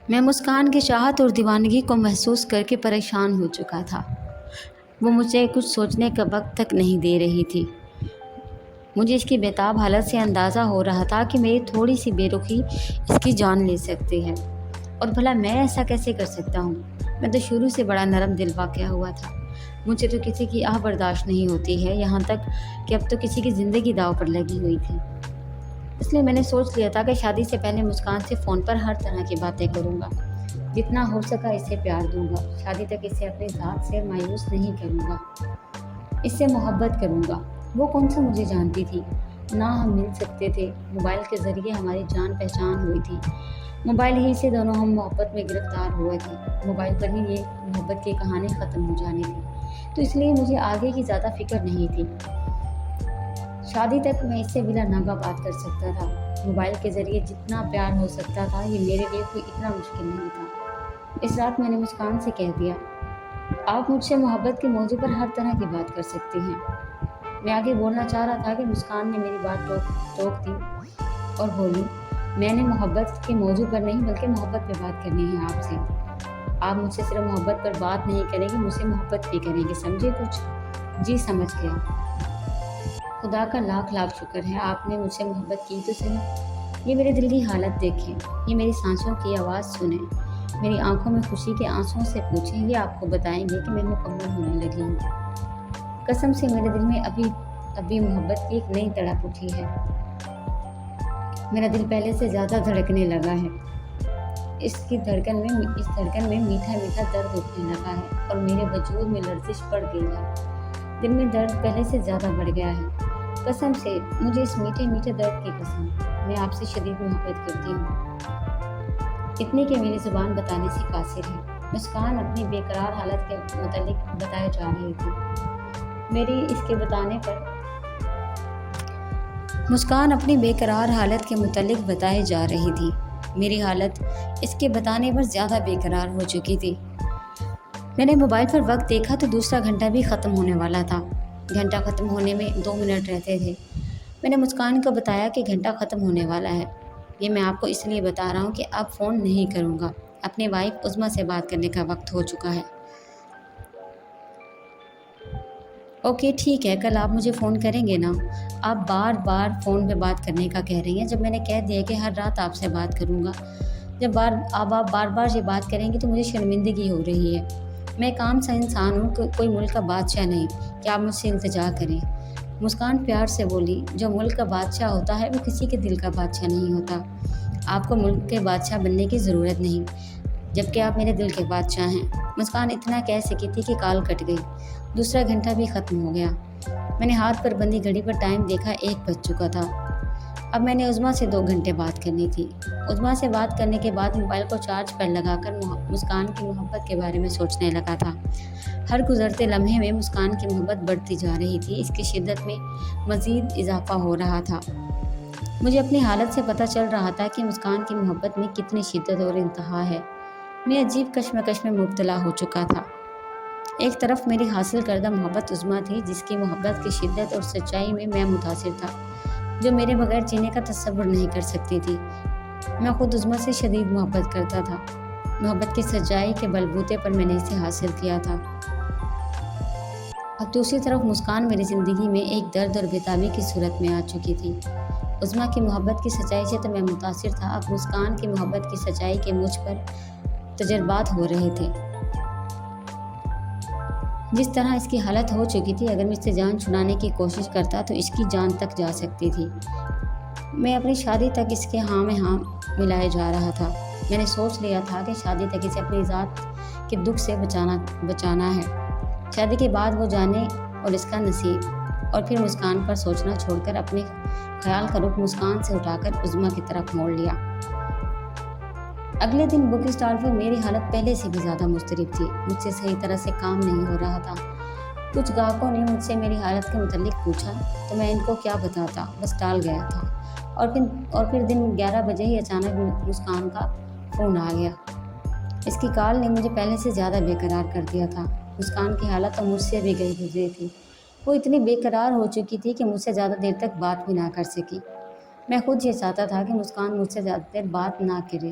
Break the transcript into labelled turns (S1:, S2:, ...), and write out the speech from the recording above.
S1: میں مسکان کی چاہت اور دیوانگی کو محسوس کر کے پریشان ہو چکا تھا۔ وہ مجھے کچھ سوچنے کا وقت تک نہیں دے رہی تھی۔ مجھے اس کی بےتاب حالت سے اندازہ ہو رہا تھا کہ میری تھوڑی سی بے رخی اس کی جان لے سکتی ہے، اور بھلا میں ایسا کیسے کر سکتا ہوں؟ میں تو شروع سے بڑا نرم دل واقع ہوا تھا۔ مجھے تو کسی کی آہ برداشت نہیں ہوتی ہے، یہاں تک کہ اب تو کسی کی زندگی داؤ پر لگی ہوئی تھی۔ اس لیے میں نے سوچ لیا تھا کہ شادی سے پہلے مسکان سے فون پر ہر طرح کی باتیں کروں گا، جتنا ہو سکا اسے پیار دوں گا، شادی تک اسے اپنی ذات سے مایوس نہیں کروں گا، اس سے محبت کروں گا۔ وہ کون سا مجھے جانتی تھی؟ نہ ہم مل سکتے تھے، موبائل کے ذریعے ہماری جان پہچان ہوئی تھی، موبائل ہی سے دونوں ہم محبت میں گرفتار ہوئے تھے، موبائل پر ہی یہ محبت کی کہانی ختم ہو جانی تھی، تو اس لیے مجھے آگے کی زیادہ فکر نہیں تھی۔ شادی تک میں اس سے بلا ناغہ بات کر سکتا تھا، موبائل کے ذریعے جتنا پیار ہو سکتا تھا یہ میرے لیے کوئی اتنا مشکل نہیں تھا۔ اس رات میں نے مسکان سے کہہ دیا، آپ مجھ سے محبت کے موضوع پر ہر طرح کی بات کر سکتی ہیں۔ میں آگے بولنا چاہ رہا تھا کہ مسکان نے میری بات روک دی اور بولی، میں نے محبت کے موضوع پر نہیں بلکہ محبت پہ بات کرنی ہے آپ سے۔ آپ مجھ سے صرف محبت پر بات نہیں کریں گے، مجھ سے محبت بھی کریں گے، سمجھے کچھ؟ جی سمجھ گیا۔ خدا کا لاکھ لاکھ شکر ہے، آپ نے مجھ سے محبت کی تو صحیح۔ یہ میرے دل کی حالت دیکھیں، یہ میری سانسوں کی آواز سنیں، میری آنکھوں میں خوشی کے آنسوؤں سے پوچھیں، یہ آپ کو بتائیں گے کہ میں مکمل ہونے لگی ہوں۔ قسم سے میرے دل میں ابھی محبت کی ایک نئی تڑپ اٹھی ہے۔ میرا دل پہلے سے زیادہ دھڑکنے لگا ہے۔ اس دھڑکن میں میٹھا میٹھا درد اٹھنے لگا ہے اور میرے وجود میں لرزش پڑ گئی ہے۔ دل میں درد پہلے سے زیادہ بڑھ گیا ہے۔ قسم سے، مجھے اس میٹھے میٹھے درد کی قسم، میں آپ سے شدید محبت کرتی ہوں، اتنی کہ میری زبان بتانے سے قاصر ہے۔ مسکان اپنی بے قرار حالت کے متعلق بتائے جا رہی تھی۔ مسکان اپنی بے قرار حالت کے متعلق بتائے جا رہی تھی۔ میری حالت اس کے بتانے پر زیادہ بے قرار ہو چکی تھی۔ میں نے موبائل پر وقت دیکھا تو دوسرا گھنٹہ بھی ختم ہونے والا تھا۔ گھنٹہ ختم ہونے میں 2 منٹ رہتے تھے۔ میں نے مسکان کو بتایا کہ گھنٹہ ختم ہونے والا ہے۔ یہ میں آپ کو اس لیے بتا رہا ہوں کہ اب فون نہیں کروں گا، اپنی وائف عظمیٰ سے بات کرنے کا وقت ہو چکا ہے۔ اوکے ٹھیک ہے، کل آپ مجھے فون کریں گے نا؟ آپ بار بار فون پہ بات کرنے کا کہہ رہی ہیں، جب میں نے کہہ دیا کہ ہر رات آپ سے بات کروں گا۔ جب آپ بار بار یہ بات کریں گی تو مجھے شرمندگی ہو رہی ہے۔ میں ایک عام سا انسان ہوں، کوئی ملک کا بادشاہ نہیں کہ آپ مجھ سے التجا کریں۔ مسکان پیار سے بولی، جو ملک کا بادشاہ ہوتا ہے وہ کسی کے دل کا بادشاہ نہیں ہوتا۔ آپ کو ملک کے بادشاہ بننے کی ضرورت نہیں، جبکہ آپ میرے دل کے بادشاہ ہیں۔ مسکان اتنا کہہ سکی تھی کہ کال کٹ گئی۔ دوسرا گھنٹہ بھی ختم ہو گیا۔ میں نے ہاتھ پر بندھی گھڑی پر ٹائم دیکھا، 1 بج چکا تھا۔ اب میں نے عظمیٰ سے 2 گھنٹے بات کرنی تھی۔ عظمیٰ سے بات کرنے کے بعد موبائل کو چارج پر لگا کر مسکان کی محبت کے بارے میں سوچنے لگا تھا۔ ہر گزرتے لمحے میں مسکان کی محبت بڑھتی جا رہی تھی، اس کی شدت میں مزید اضافہ ہو رہا تھا۔ مجھے اپنی حالت سے پتہ چل رہا تھا کہ مسکان کی محبت میں کتنی شدت اور انتہا ہے۔ میں عجیب کشمکش میں مبتلا ہو چکا تھا۔ ایک طرف میری حاصل کردہ محبت عظمیٰ تھی، جس کی محبت کی شدت اور سچائی میں متاثر تھا، جو میرے بغیر جینے کا تصور نہیں کر سکتی تھی۔ میں خود عظمیٰ سے شدید محبت کرتا تھا۔ محبت کی سچائی کے بلبوتے پر میں نے اسے حاصل کیا تھا۔ اب دوسری طرف مسکان میری زندگی میں ایک درد اور بےتابی کی صورت میں آ چکی تھی۔ عظمیٰ کی محبت کی سچائی سے تو میں متاثر تھا، اب مسکان کی محبت کی سچائی کے مجھ پر تجربات ہو رہے تھے۔ جس طرح اس کی حالت ہو چکی تھی، اگر میں اس سے جان چھڑانے کی کوشش کرتا تو اس کی جان تک جا سکتی تھی۔ میں اپنی شادی تک اس کے ہاں میں ہاں ملائے جا رہا تھا۔ میں نے سوچ لیا تھا کہ شادی تک اسے اپنی ذات کے دکھ سے بچانا ہے۔ شادی کے بعد وہ جانے اور اس کا نصیب، اور پھر مسکان پر سوچنا چھوڑ کر اپنے خیال کا رخ مسکان سے اٹھا کر عظمیٰ کی طرف موڑ لیا۔ اگلے دن بک اسٹال پر میری حالت پہلے سے بھی زیادہ مضطرب تھی۔ مجھ سے صحیح طرح سے کام نہیں ہو رہا تھا۔ کچھ گاہکوں نے مجھ سے میری حالت کے متعلق پوچھا تو میں ان کو کیا بتاتا، بس ٹال گیا تھا۔ اور پھر دن 11 بجے ہی اچانک مسکان کا فون آ گیا۔ اس کی کال نے مجھے پہلے سے زیادہ بے قرار کر دیا تھا۔ مسکان کی حالت تو مجھ سے بھی گئی گزری تھی۔ وہ اتنی بے قرار ہو چکی تھی کہ مجھ سے زیادہ دیر تک بات بھی نہ کر سکی۔ میں خود یہ چاہتا تھا کہ مسکان مجھ سے زیادہ دیر بات نہ کرے،